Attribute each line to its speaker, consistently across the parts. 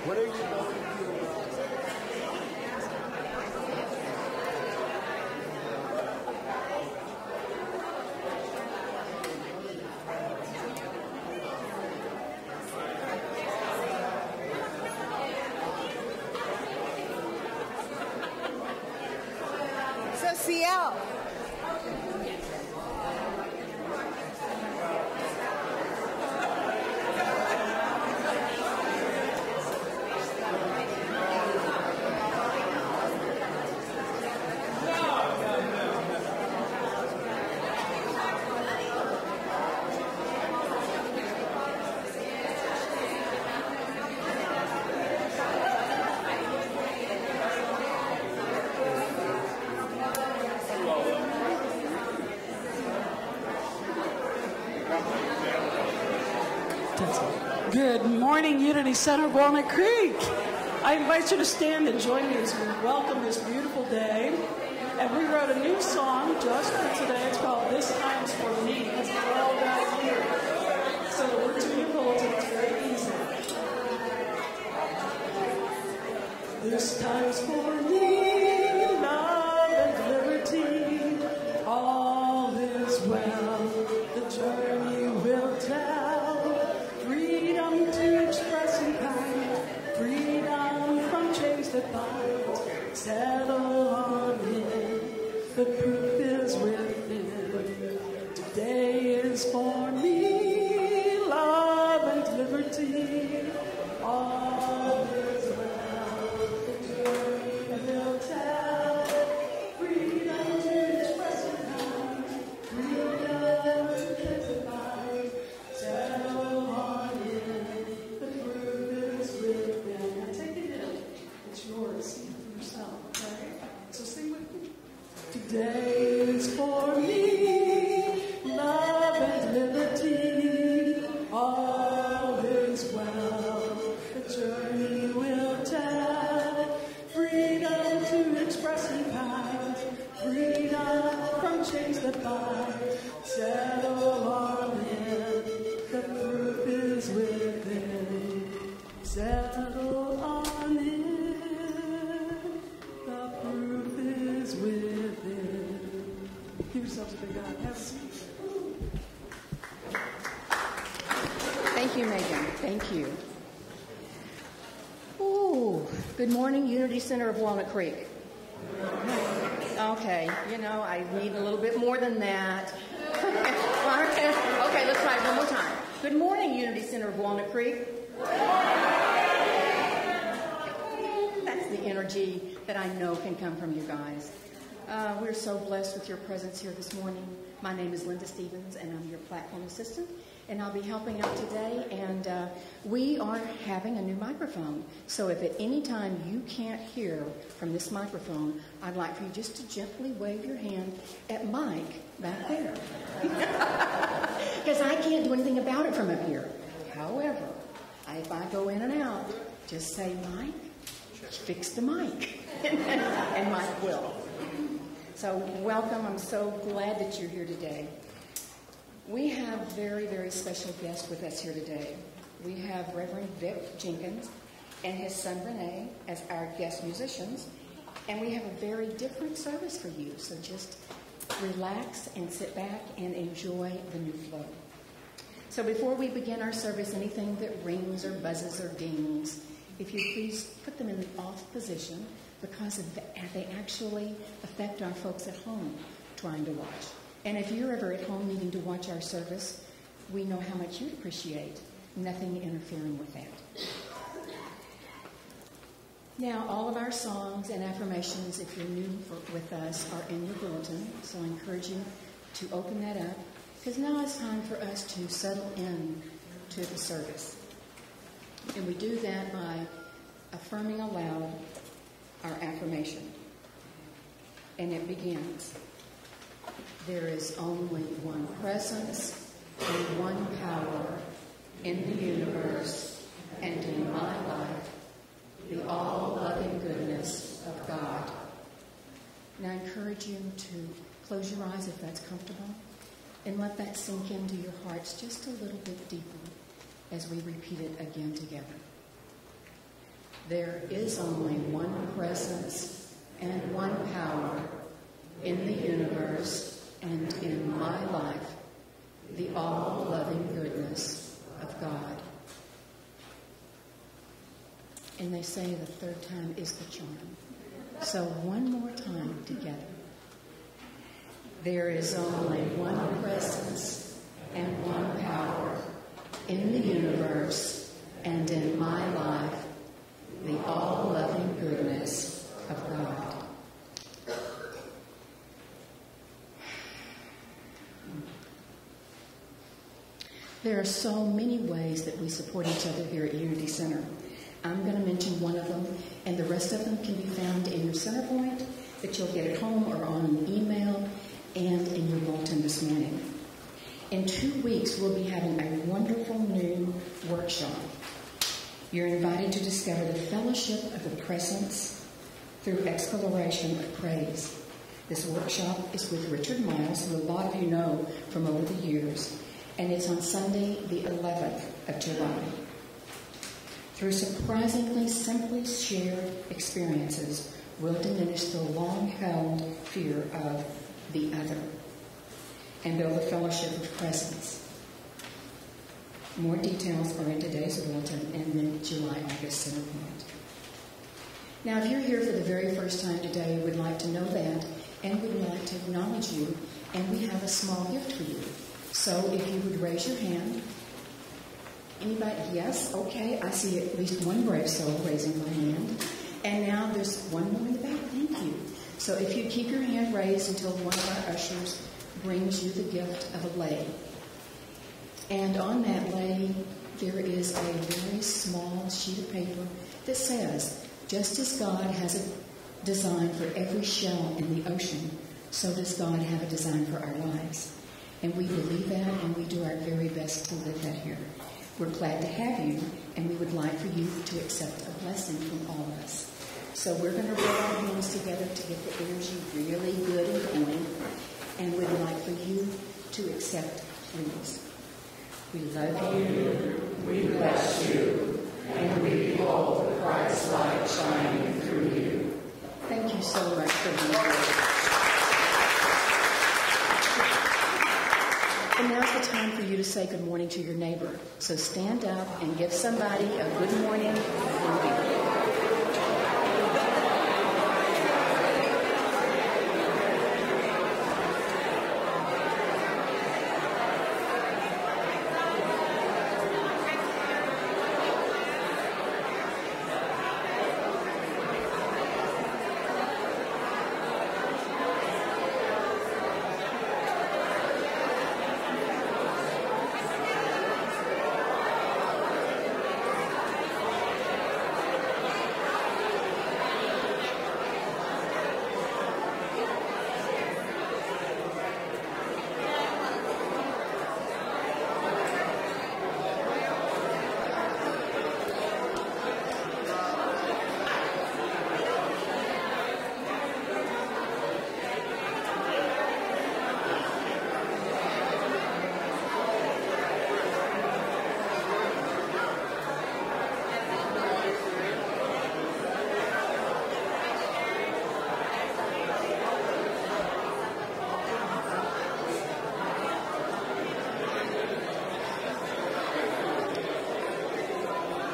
Speaker 1: What are you going to do?
Speaker 2: So, CL.
Speaker 3: Good morning, Unity Center of Walnut Creek. I invite you to stand and join me as we welcome this beautiful day. And we wrote a new song just for today. It's called This Time's For Me. It's all about you. So the words are in your bulletin. It's very easy. This time's for me, love and liberty. All is well. The journey will tell. Freedom to express in kind, freedom from chains that bind. Settle on in, the proof is within. Today is for me, love and liberty. All is well, the journey will tell. Freedom to express in kind, freedom to chains that bind. Settle on in, the proof is within. Now take it in. It's yours. Sing it for yourself, okay? So sing with me. Today is for me, love and liberty. All is well. The journey will tell. Freedom to express in kind. Freedom from chains that bind. Settle on in. The proof is within. Settle on in. The proof is within. Give yourselves a big hand. Have a seat.
Speaker 4: Thank you, Megan. Thank you. Ooh, good morning, Unity Center of Walnut Creek. Okay, I need a little bit more than that. Okay, let's try it one more time. Good morning, Unity Center of Walnut Creek. That's the energy that I know can come from you guys. We're so blessed with your presence here this morning. My name is Linda Stevens, and I'm your platform assistant, and I'll be helping out today. And we are having a new microphone. So if at any time you can't hear from this microphone, I'd like for you just to gently wave your hand at Mike back there. Because I can't do anything about it from up here. However, if I go in and out, just say, Mike, fix the mic. And Mike will. So welcome. I'm so glad that you're here today. We have very, very special guests with us here today. We have Reverend Vic Jenkins and his son Renee as our guest musicians. And we have a very different service for you. So just relax and sit back and enjoy the new flow. So before we begin our service, anything that rings or buzzes or dings, if you please put them in the off position, because they actually affect our folks at home trying to watch. And if you're ever at home needing to watch our service, we know how much you'd appreciate nothing interfering with that. Now, all of our songs and affirmations, if you're new with us, are in your bulletin, so I encourage you to open that up, because now it's time for us to settle in to the service. And we do that by affirming aloud our affirmation. And it begins, there is only one presence and one power in the universe and in my life, the all-loving goodness of God. And I encourage you to close your eyes if that's comfortable and let that sink into your hearts just a little bit deeper as we repeat it again together. There is only one presence and one power in the universe and in my life, the all-loving goodness of God. And they say the third time is the charm. So one more time together. There is only one presence and one power in the universe and in my life, the all-loving goodness of God. There are so many ways that we support each other here at Unity Center. I'm going to mention one of them, and the rest of them can be found in your center point that you'll get at home or on an email and in your bulletin this morning. In 2 weeks, we'll be having a wonderful new workshop. You're invited to discover the fellowship of the presence through exploration of praise. This workshop is with Richard Miles, who a lot of you know from over the years, and it's on Sunday, the 11th of July. Through surprisingly simply shared experiences, we'll diminish the long-held fear of the other and build a fellowship of presence. More details are in today's bulletin and in July-August Center Point. Now, if you're here for the very first time today, we'd like to know that and we'd like to acknowledge you, and we have a small gift for you. So if you would raise your hand. Anybody? Yes? Okay. I see at least one brave soul raising my hand. And now there's one more in the back. Thank you. So if you keep your hand raised until one of our ushers brings you the gift of a lei. And on that lei, there is a very small sheet of paper that says, just as God has a design for every shell in the ocean, so does God have a design for our lives. And we believe that, and we do our very best to live that here. We're glad to have you, and we would like for you to accept a blessing from all of us. So we're going to rub our hands together to get the energy really good and going, and we'd like for you to accept, please. We love you, we bless you, and we behold the Christ light shining through you. Thank you so much for being here. And now's the time for you to say good morning to your neighbor. So stand up and give somebody a good morning.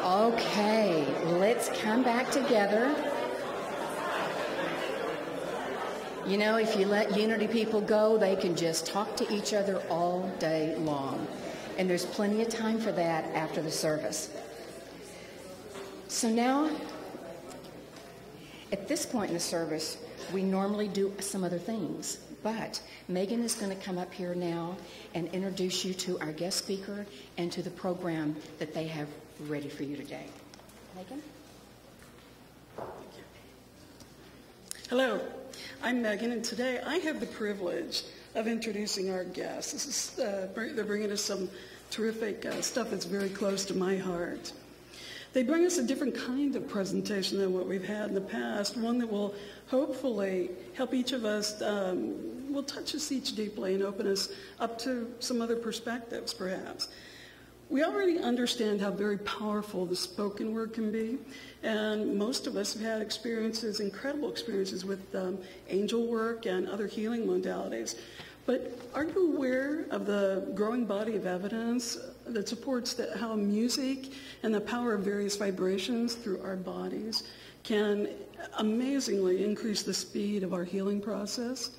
Speaker 4: Okay, let's come back together. You know, if you let Unity people go, they can just talk to each other all day long. And there's plenty of time for that after the service. So now, at this point in the service, we normally do some other things. But Megan is going to come up here now and introduce you to our guest speaker and to the program that they have ready for you today. Megan?
Speaker 3: Hello, I'm Megan, and today I have the privilege of introducing our guests. This is, they're bringing us some terrific stuff that's very close to my heart. They bring us a different kind of presentation than what we've had in the past, one that will hopefully help each of us, will touch us each deeply and open us up to some other perspectives, perhaps. We already understand how very powerful the spoken word can be, and most of us have had experiences, incredible experiences with angel work and other healing modalities. But are you aware of the growing body of evidence that supports how music and the power of various vibrations through our bodies can amazingly increase the speed of our healing process?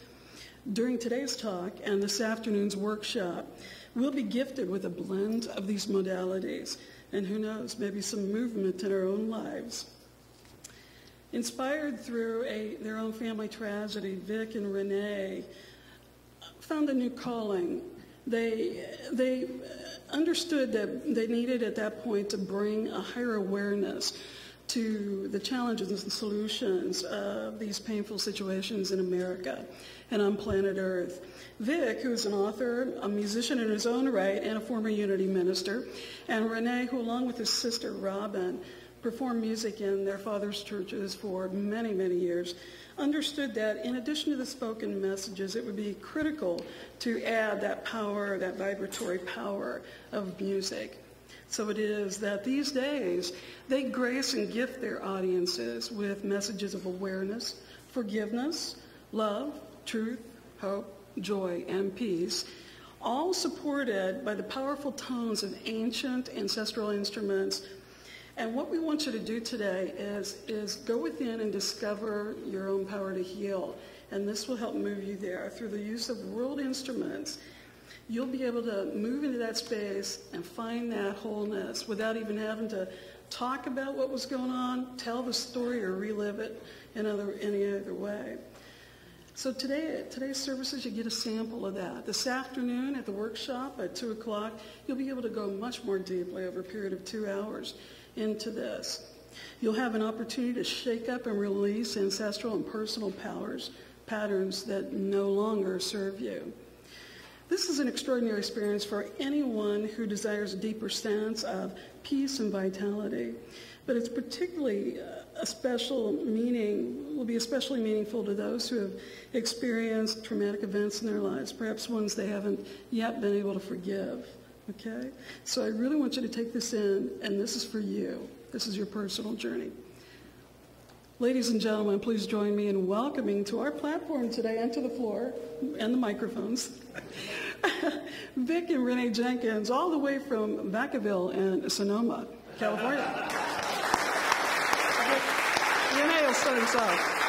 Speaker 3: During today's talk and this afternoon's workshop, we'll be gifted with a blend of these modalities, and who knows, maybe some movement in our own lives. Inspired through their own family tragedy, Vic and Renee found a new calling. They understood that they needed at that point to bring a higher awareness to the challenges and the solutions of these painful situations in America and on planet Earth. Vic, who is an author, a musician in his own right, and a former Unity minister, and Renee, who along with his sister Robin, performed music in their father's churches for many, many years, understood that in addition to the spoken messages, it would be critical to add that power, that vibratory power of music. So it is that these days, they grace and gift their audiences with messages of awareness, forgiveness, love, truth, hope, joy, and peace, all supported by the powerful tones of ancient ancestral instruments. And what we want you to do today is go within and discover your own power to heal. And this will help move you there. Through the use of world instruments, you'll be able to move into that space and find that wholeness without even having to talk about what was going on, tell the story, or relive it in any other way. So today's services, you get a sample of that. This afternoon at the workshop at 2 o'clock, you'll be able to go much more deeply over a period of 2 hours into this. You'll have an opportunity to shake up and release ancestral and personal patterns that no longer serve you. This is an extraordinary experience for anyone who desires a deeper sense of peace and vitality, but it's particularly will be especially meaningful to those who have experienced traumatic events in their lives, perhaps ones they haven't yet been able to forgive. Okay? So I really want you to take this in, and this is for you. This is your personal journey. Ladies and gentlemen, please join me in welcoming to our platform today and to the floor and the microphones, Vic and Renee Jenkins, all the way from Vacaville and Sonoma, California. Renee will start us off.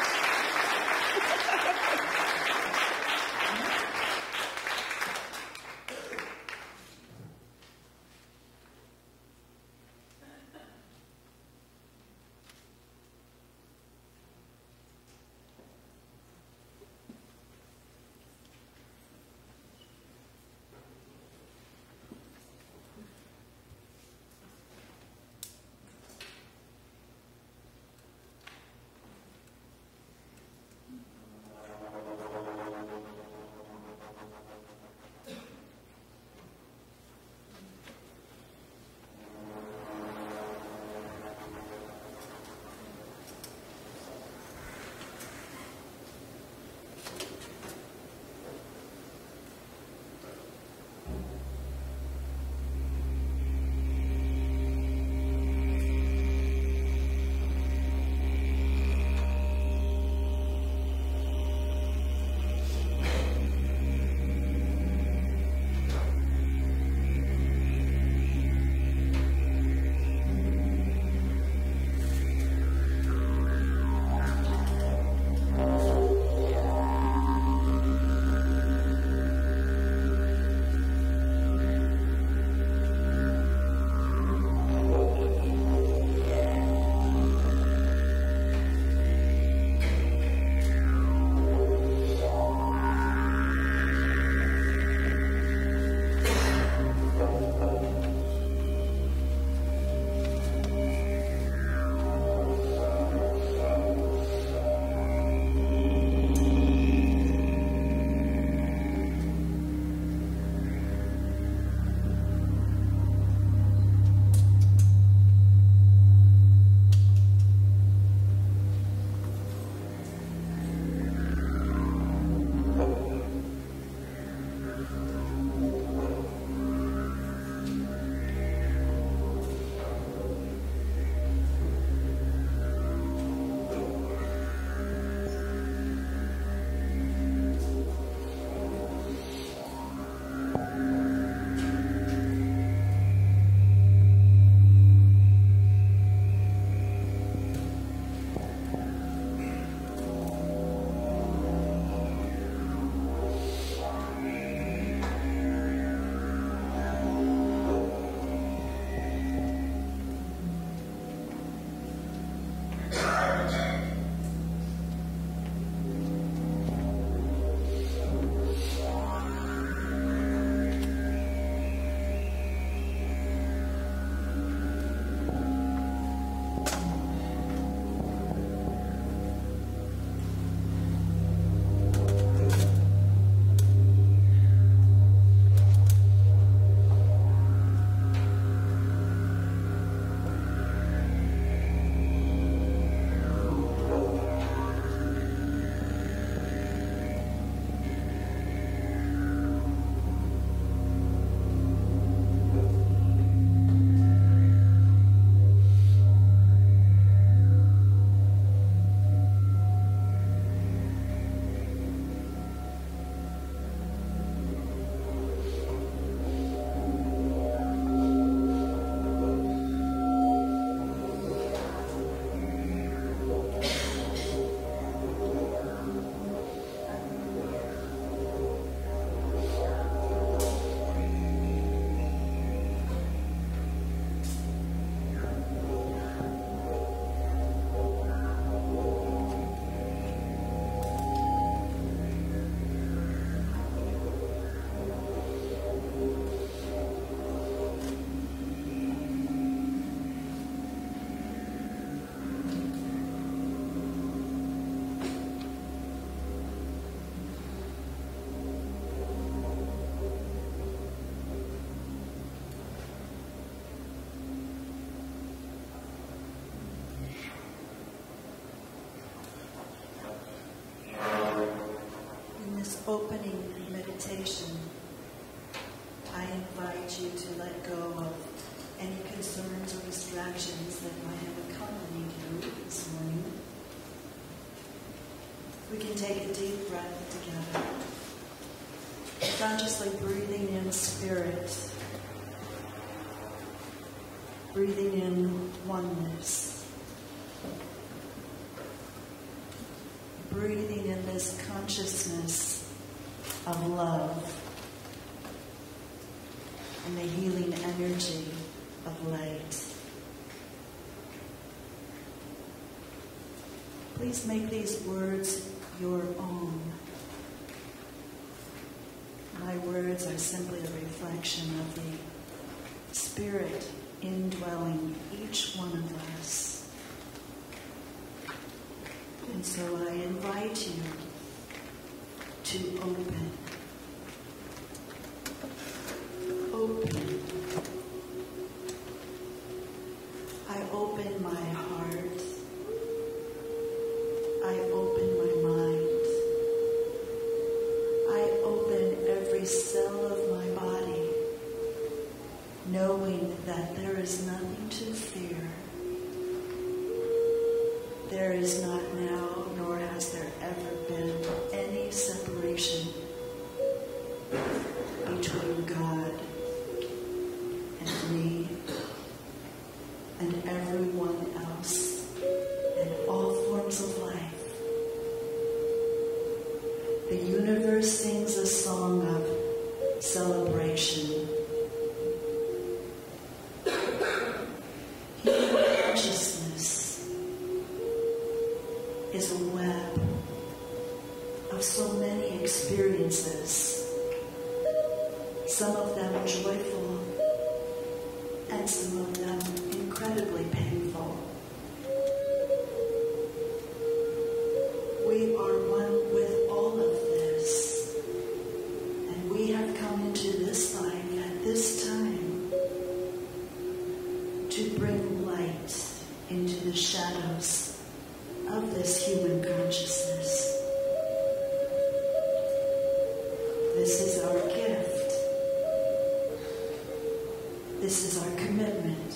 Speaker 1: take a deep breath together, consciously breathing in spirit, breathing in oneness, breathing in this consciousness of love and the healing energy of light. Please make these words your own. My words are simply a reflection of the Spirit indwelling each one of us. And so I invite you to open. Open. I open my heart. I open my mind. I open every cell of my body, knowing that there is nothing to fear. There is not now, nor has there ever been, any separation between God and me and everyone else and all forms of life. The universe sings a song of celebration. Human consciousness is a web of so many experiences, some of them joyful and some of them incredibly painful. We are one with all of this, and we have come into this life at this time to bring light into the shadows of this human consciousness. This is our gift. This is our commitment.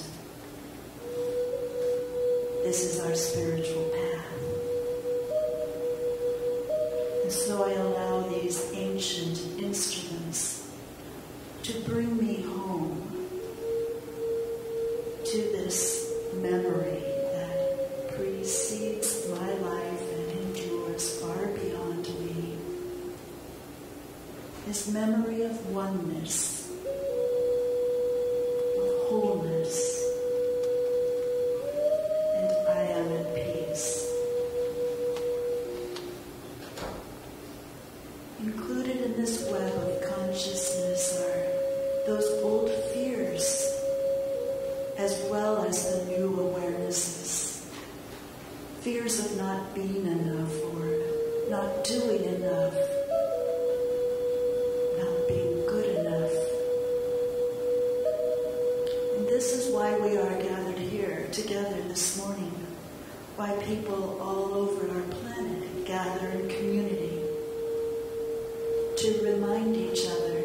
Speaker 1: This is our spiritual path. And so I allow these ancient instruments to bring me home to this memory that precedes my life and endures far beyond me. This memory of oneness, of wholeness, and I am at peace. Included in this web of consciousness are those old fears as well as the new awarenesses. Fears of not being enough or not doing enough, not being good enough. And this is why we are gathered here together this morning, why people all over our planet gather in community to remind each other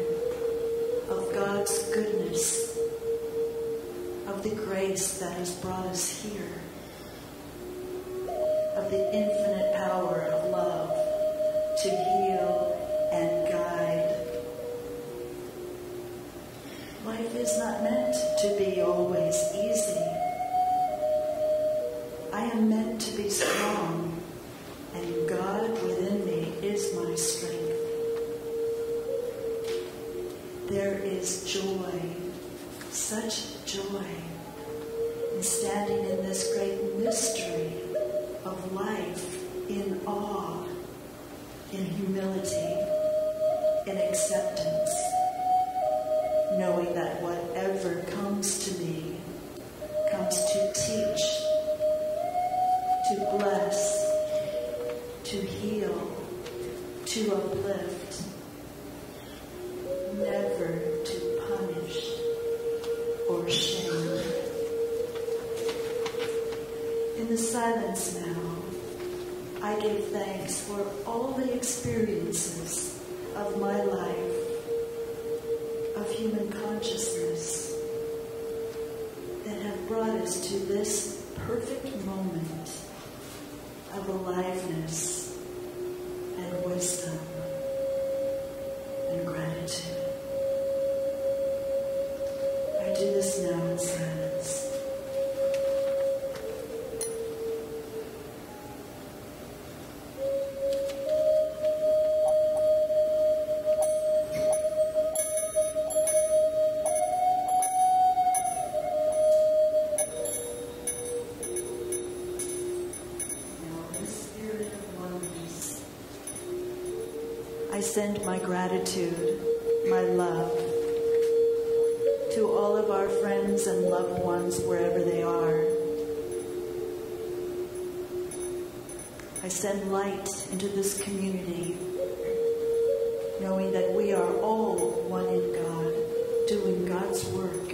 Speaker 1: of God's goodness, of the grace that has brought us here, of the infinite power of love to heal and guide. Life is not meant to be always easy. I am meant to be strong, and God within me is my strength. There is joy, such joy, in standing in this great mystery of life in awe, in humility, in acceptance, knowing that whatever comes to me comes to teach, to bless, to heal, to uplift, never to punish or shame. In the silence now, I give thanks for all the experiences of my life, of human consciousness, that have brought us to this perfect moment of aliveness, and wisdom and gratitude. I do this now in silence. I send my gratitude, my love, to all of our friends and loved ones wherever they are. I send light into this community, knowing that we are all one in God, doing God's work.